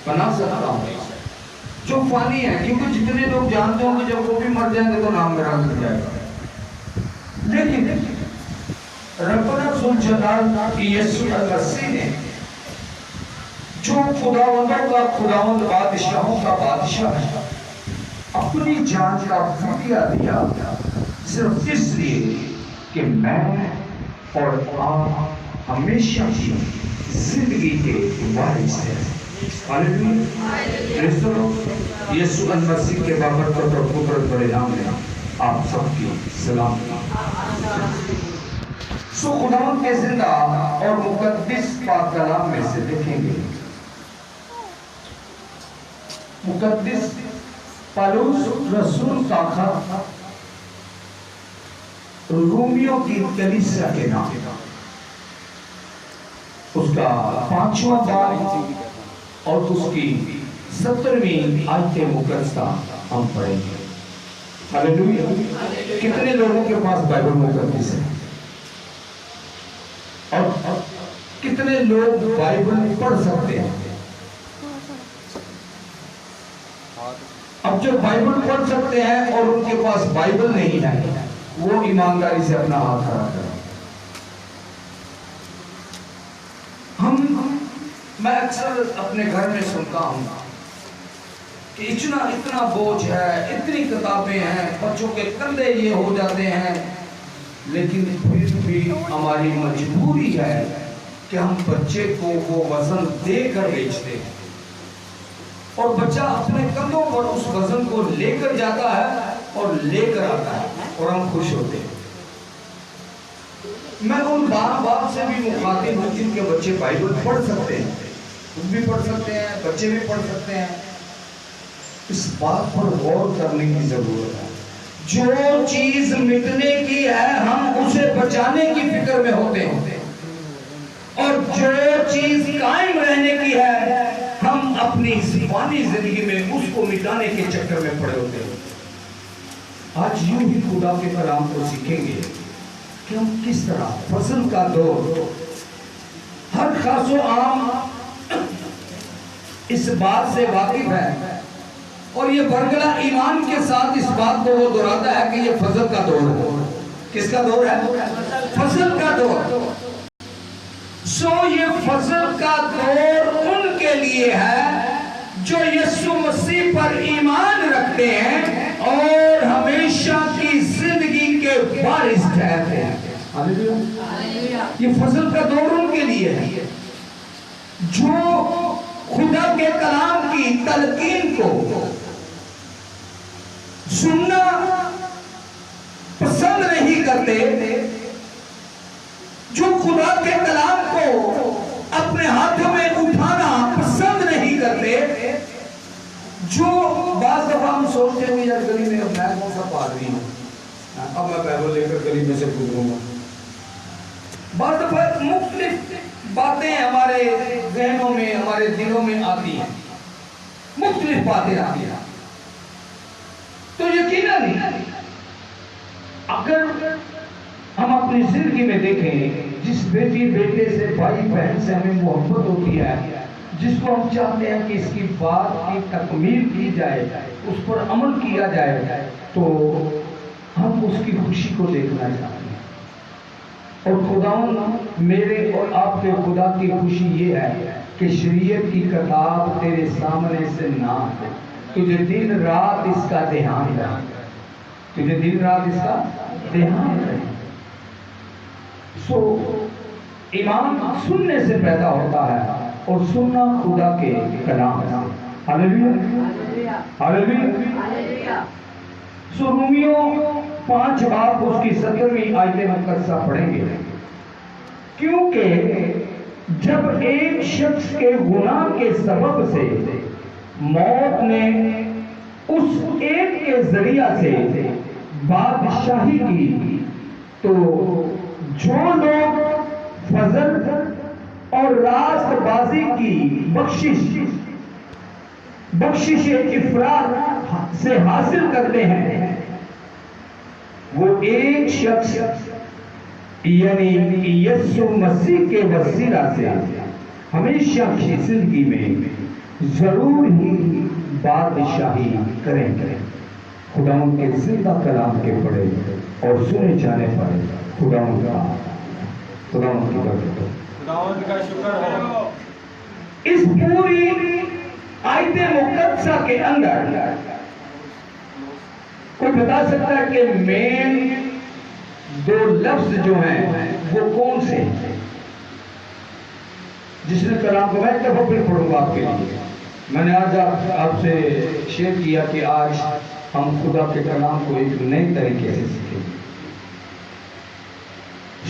بنا سکتا ہوں جو فانی ہے، کیونکہ جتنے لوگ جانتے ہوں کہ جب وہ بھی مر جائیں گے تو نام میرا مل جائے گا، لیکن ربنا ذوالجلال یسوع المسیح نے جو خداوندوں کا خداوند بادشاہوں کا بادشاہ ہے اپنی جان کا فدیہ دیا صرف اس لیے کہ میں اور آپ ہمیشہ کی زندگی کے وارث ہیں۔ ہاللیلویہ۔ یسوع المسیح کے بابرکت اور قدرت بڑے نام میں آپ سب کی سلام۔ سو خداوند کے زندہ اور مقدس پاک کلام میں سے دیکھیں گے، مقدس پالوس رسول کا خط رومیوں کی کلیسیا کے نام، اس کا 5واں باب اور اس کی 17ویں آیت مقدسہ ہم پڑھیں گے۔ ہاللیلویہ۔ کتنے لوگوں کے پاس بائبل مقدس ہے اور کتنے لوگ بائبل پڑھ سکتے ہیں؟ اب جو بائبل پڑھ سکتے ہیں اور ان کے پاس بائبل نہیں ہے وہ ایمانداری سے اپنا ہاتھ کھڑا کریں۔ میں اکثر اپنے گھر میں سنتا ہوں کہ اتنا بوجھ ہے، اتنی کتابیں ہیں، بچوں کے کندھے یہ ہو جاتے ہیں، لیکن پھر بھی ہماری مجبوری ہے کہ ہم بچے کو وہ وزن دے کر بیچتے ہیں اور بچہ اپنے کندھوں پر اس وزن کو لے کر جاتا ہے اور لے کر آتا ہے اور ہم خوش ہوتے ہیں۔ میں ان باپ سے بھی مخاطب ہوں جن کے بچے بائبل پڑھ سکتے ہیں، خود بھی پڑھ سکتے ہیں، بچے بھی پڑھ سکتے ہیں۔ اس بات پر غور کرنے کی ضرورت ہے، جو چیز مٹنے کی ہے ہم اسے بچانے کی فکر میں ہوتے ہیں، اور جو چیز قائم رہنے کی ہے ہم اپنی فانی زندگی میں اس کو مٹانے کے چکر میں پڑے ہوتے ہیں۔ آج یوں ہی خدا کے کلام کو سیکھیں گے کہ ہم کس طرح فصل کا دور، ہر خاص و عام اس بات سے واقف ہے اور یہ برگلا ایمان کے ساتھ اس بات کو وہ دہراتا ہے کہ یہ فصل کا دور ہے۔ کس کا دور ہے؟ فصل کا دور۔ سو یہ فصل کا دور ان کے لیے ہے جو یسوع مسیح پر ایمان رکھتے ہیں اور ہمیشہ کی زندگی کے وارث ٹھہرتے ہیں۔ یہ فصل کا دور ان کے لیے ہے جو خدا کے کلام کی تلقین کو سننا پسند نہیں کرتے، جو خدا کے کلام کو اپنے ہاتھوں میں اٹھانا پسند نہیں کرتے، جو بعض دفعہ ہم سوچتے ہیں یار گلی میں میں کون سا پادری ہوں، اب میں بائبل لے کر گلی میں سے گزروں گا۔ بعض دفعہ مختلف باتیں ہمارے ذہنوں میں، ہمارے دلوں میں آتی ہیں، مختلف باتیں آتی ہیں، تو یقیناً اگر ہم اپنی زندگی میں دیکھیں جس بیٹی بیٹے سے، بھائی بہن سے ہمیں محبت ہوتی ہے، جس کو ہم چاہتے ہیں کہ اس کی بات کی تکمیل کی جائے، اس پر عمل کیا جائے، تو ہم اس کی خوشی کو دیکھنا چاہتے ہیں۔ اور خداوند میرے اور آپ کے خدا کی خوشی یہ ہے کہ شریعت کی کتاب تیرے سامنے سے نہ ہٹے، تجھے دن رات اس کا دھیان رہے، تجھے دن رات اس کا دھیان رہے۔ سو ایمان سننے سے پیدا ہوتا ہے اور سننا خدا کے کلام ہے۔ ہاللیلویہ، ہاللیلویہ۔ سو رومیوں 5 باب اس کی 17ویں آیت مقدسہ پڑھیں گے، کیونکہ جب ایک شخص کے گناہ کے سبب سے موت نے اس ایک کے ذریعہ سے بادشاہی کی، تو جو لوگ فضل اور راست بازی کی بخشش افراط سے حاصل کرتے ہیں، وہ ایک شخص یعنی یسوع مسیح کے وسیلہ سے ہمیشہ کی زندگی میں ضرور ہی بادشاہی کریں گے۔ خداوند کے زندہ کلام کے پڑھے اور سنے جانے پر خداوند کی برکت ہو۔ خداوند کا شکر ہو۔ اس پوری آیت مقدسہ کے اندر کوئی بتا سکتا ہے کہ مین دو لفظ جو ہیں وہ کون سے ہیں؟ جس نے کلام کو میں ایک دفعہ پھر پڑھوں گا آپ کے لیے۔ میں نے آج آپ سے شیئر کیا کہ آج ہم خدا کے کلام کو ایک نئی طریقے سے سیکھیں گے۔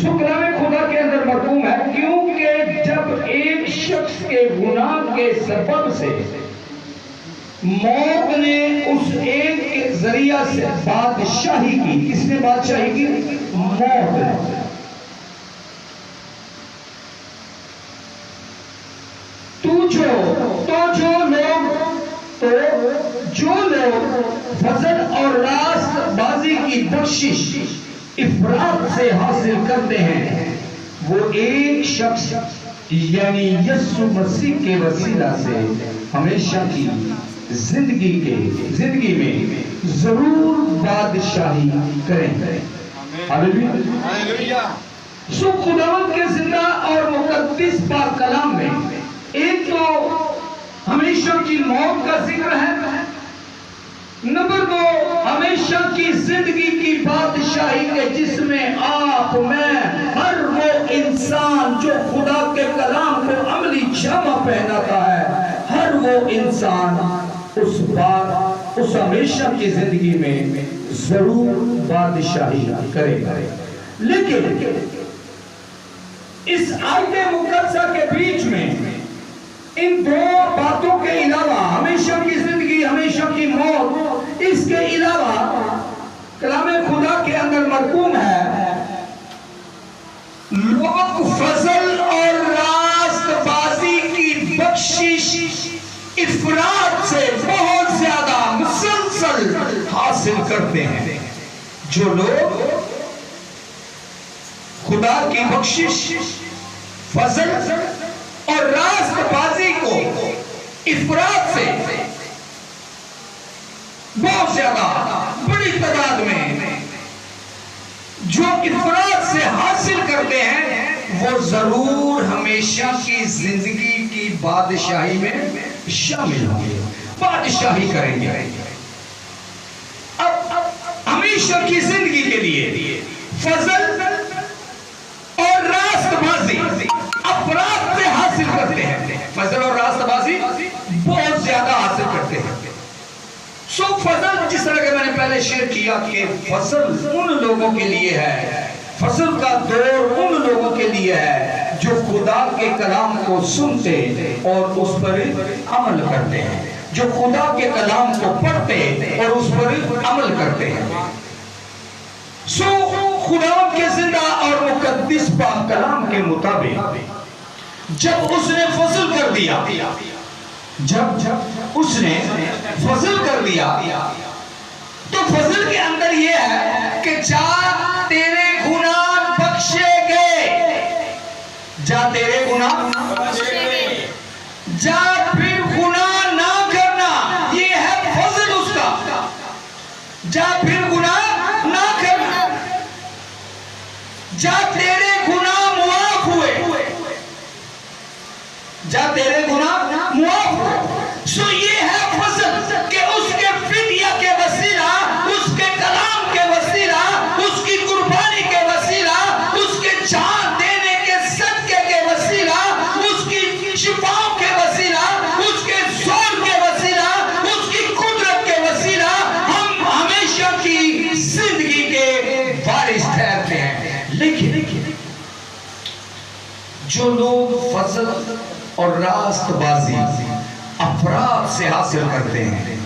سو کلام خدا کے اندر مرقوم ہے، کیونکہ جب ایک شخص کے گناہ کے سبب سے موت نے اس ایک کے ذریعہ سے بادشاہی کی، کس نے بادشاہی کی؟ موت نے۔ جو لوگ فضل اور راست بازی کی بخشش افراد سے حاصل کرتے ہیں، وہ ایک شخص یعنی یسوع مسیح کے وسیلہ سے ہمیشہ کی زندگی میں ضرور بادشاہی کریں گے۔ ہاللیلویہ۔ سو خداوند کے زندہ اور مقدس پاک کلام میں ایک تو ہمیشہ کی موت کا ذکر ہے، نمبر دو ہمیشہ کی زندگی کی بادشاہی کے جس میں آپ میں ہر وہ انسان جو خدا کے کلام کو عملی جامہ پہناتا ہے، ہر وہ انسان اس ہمیشہ کی زندگی میں ضرور بادشاہی کرے گا۔ لیکن اس آیت مقدسہ کے بیچ میں ان دو باتوں کے علاوہ ہمیشہ کی زندگی، ہمیشہ کی موت، اس کے علاوہ کلام خدا کے اندر مرقوم ہے لوگ فضل اور راست بازی کی بخشش افراد سے بہت زیادہ مسلسل حاصل کرتے ہیں۔ جو لوگ خدا کی بخشش، فضل اور راست بازی کو افراد سے بہت زیادہ بڑی تعداد میں جو افراد سے حاصل کرتے ہیں، وہ ضرور ہمیشہ کی زندگی کی بادشاہی میں شامل ہوں گے، بادشاہی کریں گے۔ اب ہمیشہ کی زندگی کے لیے فضل اور راست بازی افراد سے حاصل کرتے ہیں، فضل اور راست بازی بہت زیادہ حاصل کرتے ہیں۔ سو فضل جس طرح کہ میں نے پہلے شیئر کیا کہ فضل ان لوگوں کے لیے ہے، فضل کا دور ان لوگوں کے لیے ہے جو خدا کے کلام کو سنتے اور اس پر عمل کرتے ہیں، جو خدا کے کلام کو پڑھتے اور اس پر عمل کرتے ہیں۔ سو خدا کے زندہ اور مقدس پاک کلام کے مطابق جب اس نے فضل کر دیا، جب اس نے فضل کر دیا تو فضل کے اندر یہ ہے کہ جا تیرے گناہ بخشے گئے، جا تیرے گناہ بخشے گئے، جا پھر گناہ نہ کرنا، یہ ہے فضل اس کا، جا پھر گناہ نہ کرنا، جا تیرے گناہ معاف ہوئے، جا تیرے گناہ معاف ہوئے۔ سو یہ ہے فضل کہ اس کے فدیہ کے وسیلہ، اس کے کلام کے وسیلہ، اس کی قربانی کے وسیلہ، اس کے جان دینے کے صدقے کے وسیلہ، اس کی شفاؤں کے وسیلہ، اس کے زور کے وسیلہ، اس کی قدرت کے وسیلہ ہم ہمیشہ کی زندگی کے وارث ٹھہرتے ہیں۔ لیکن جو لوگ فضل اور راست بازی افراد سے حاصل کرتے ہیں،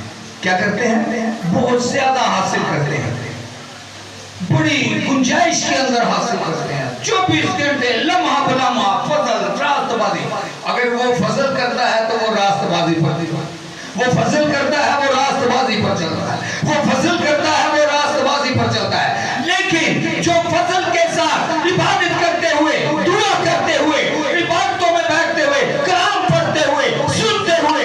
کیا کرتے ہیں؟ بہت زیادہ حاصل کرتے ہیں، بڑی گنجائش کے اندر حاصل کرتے ہیں، 24 گھنٹے لمحہ بلمحہ فضل راست بازی۔ اگر وہ فضل کرتا ہے تو وہ راست بازی پر، وہ فضل کرتا ہے وہ راست بازی پر چلتا ہے، وہ فضل کرتا ہے وہ راست بازی پر چلتا ہے۔ لیکن جو فضل کے ساتھ عبادت کرتے ہوئے، دعا کرتے ہوئے، عبادتوں میں بیٹھتے ہوئے، کلام پڑھتے ہوئے، سنتے ہوئے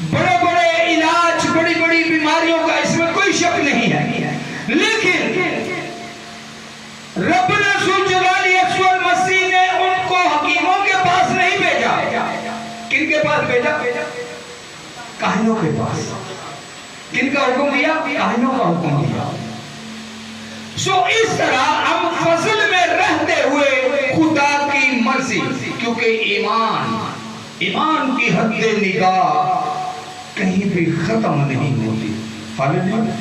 بڑے بڑے علاج، بڑی بڑی بیماریوں کا اس میں کوئی شک نہیں ہے، لیکن رب ذوالجلال یسوع المسیح نے ان کو حکیموں کے پاس نہیں بھیجا۔ کن کے پاس بھیجا؟ کاہنوں کے پاس۔ کن کا حکم دیا؟ کاہنوں کا حکم دیا۔ اس طرح ہم فضل میں رہتے ہوئے خدا کی مرضی، کیونکہ ایمان کی حد نگاہ کہیں بھی ختم نہیں ہوتی۔ ہاللیلویا۔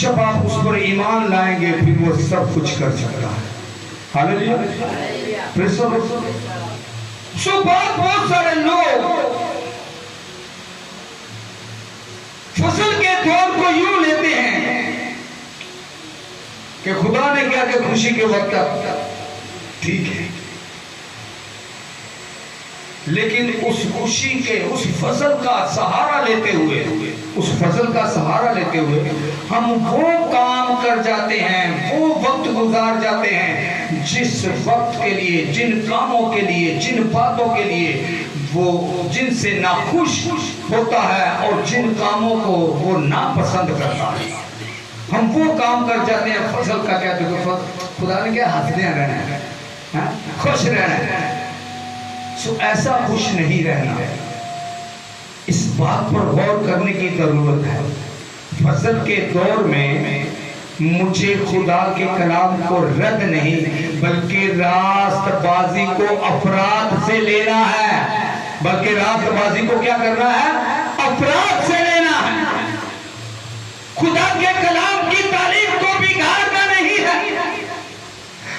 جب آپ اس پر ایمان لائیں گے پھر وہ سب کچھ کر سکتا ہے۔ ہاللیلویا۔ بہت سارے لوگ فصل کے دور کو یوں لیتے ہیں کہ خدا نے کیا کہ خوشی کے وقت ٹھیک ہے، لیکن اس خوشی کے اس فصل کا سہارا لیتے ہوئے ہم وہ کام کر جاتے ہیں، وہ وقت گزار جاتے ہیں جس وقت کے لیے، جن کاموں کے لیے، جن باتوں کے لیے وہ جن سے ناخوش ہوتا ہے اور جن کاموں کو وہ ناپسند کرتا ہے، ہم وہ کام کر جاتے ہیں۔ فصل کا کیا تو خدا نے کیا ہنستے رہنا ہے، خوش رہنا ہے۔ ایسا خوش نہیں رہنا، اس بات پر غور کرنے کی ضرورت ہے۔ فصل کے دور میں مجھے خدا کے کلام کو رد نہیں بلکہ راست بازی کو افراد سے لینا ہے، راست بازی کو کیا کرنا ہے؟ افراد سے لینا ہے۔ خدا کے کلام کی تعلیم کو بگاڑنا نہیں ہے،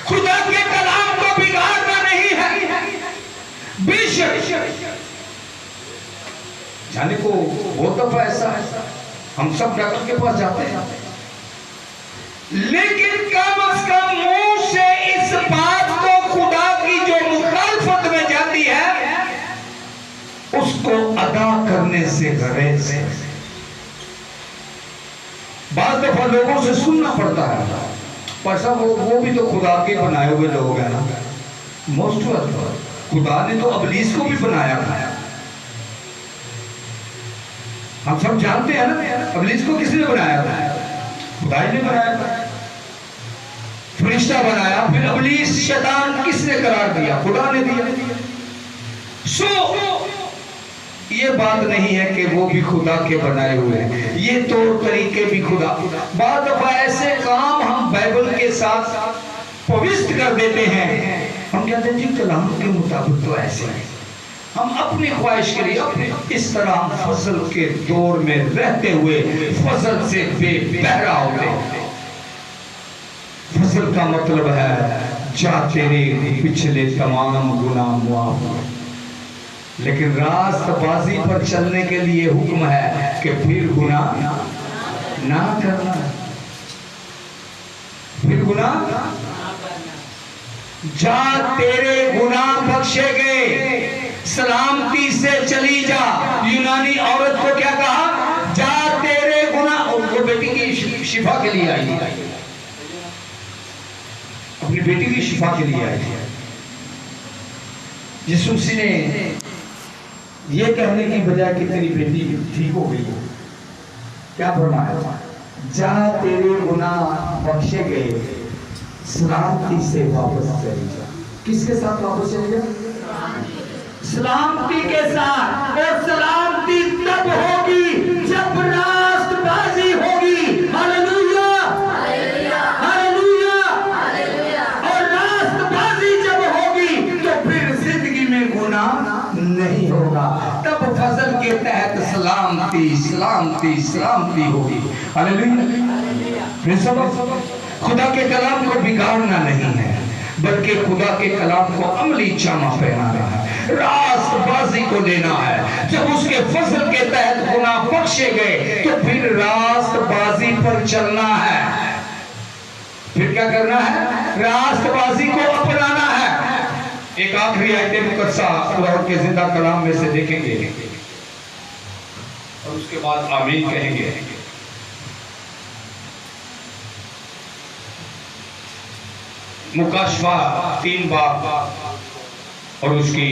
خدا کے کلام کو بگاڑنا نہیں ہے۔ بے شک جانے کو بہت دفعہ ایسا ہے ہم سب ڈاکٹر کے پاس جاتے ہیں، لیکن کم از کم منہ سے اس بات کو خدا کی جو مخالفت میں جاتی ہے اس کو ادا کرنے سے گریز ہے۔ بعض دفعہ لوگوں سے سننا پڑتا ہے، پرسا وہ بھی تو خدا کے بنائے ہوئے لوگ ہیں نا۔ موسٹ خدا نے تو ابلیس کو بھی بنایا تھا، ہم سب جانتے ہیں نا۔ ابلیس کو کس نے بنایا تھا؟ خدا ہی نے بنایا تھا، فرشتہ بنایا، پھر ابلیس شیطان کس نے قرار دیا؟ خدا نے دیا۔ یہ بات نہیں ہے کہ وہ بھی خدا کے بنائے ہوئے ہیں، یہ طور طریقے بھی خدا۔ بعض دفعہ ایسے کام ہم بائبل کے ساتھ پوسٹ کر دیتے ہیں، ہم کہتے ہیں جی کلام کے مطابق تو ایسے ہیں، ہم اپنی خواہش کے لیے اس طرح ہم فضل کے دور میں رہتے ہوئے فضل سے بے بہرا ہوتے ہیں۔ فضل کا مطلب ہے جا تیرے پچھلے تمام گناہ معاف، لیکن راست بازی پر چلنے کے لیے حکم ہے کہ پھر گناہ نہ کرنا، پھر گناہ جا تیرے گناہ بخشے گئے، سلامتی سے چلی جا۔ یونانی عورت کو کیا کہا؟ جا تیرے گناہ، وہ بیٹی کی شفا کے لیے آئی، اپنی بیٹی کی شفا کے لیے آئی۔ یسوع مسیح نے یہ کہنے کی بجائے کہ تیری بیٹی ٹھیک ہو گئی ہے، کیا فرمایا؟ جا تیرے گناہ بخشے گئے، سلامتی سے واپس چلی جا۔ کس کے ساتھ واپس چلی جا؟ سلامتی کے ساتھ، اور سلامتی تب ہوگی جب راست بازی ہوگی۔ ہاللیلویا، ہاللیلویا۔ اور راست بازی جب ہوگی تو پھر زندگی میں گناہ نہیں ہوگا، تب فضل کے تحت سلامتی سلامتی سلامتی ہوگی۔ ہاللیلویا۔ خدا کے کلام کو بگاڑنا نہیں ہے بلکہ خدا کے کلام کو عملی جامہ پہنانا ہے، راست بازی کو لینا ہے۔ جب اس کے فضل کے تحت گناہ بخشے گئے تو پھر راست بازی پر چلنا ہے، پھر کیا کرنا ہے؟ راست بازی کو اپنانا ہے۔ ایک آخری آیت مقدسہ خدا کے زندہ کلام میں سے دیکھیں گے اور اس کے بعد آمین کہیں گے۔ مکاشفہ 3 باب اور اس کی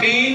3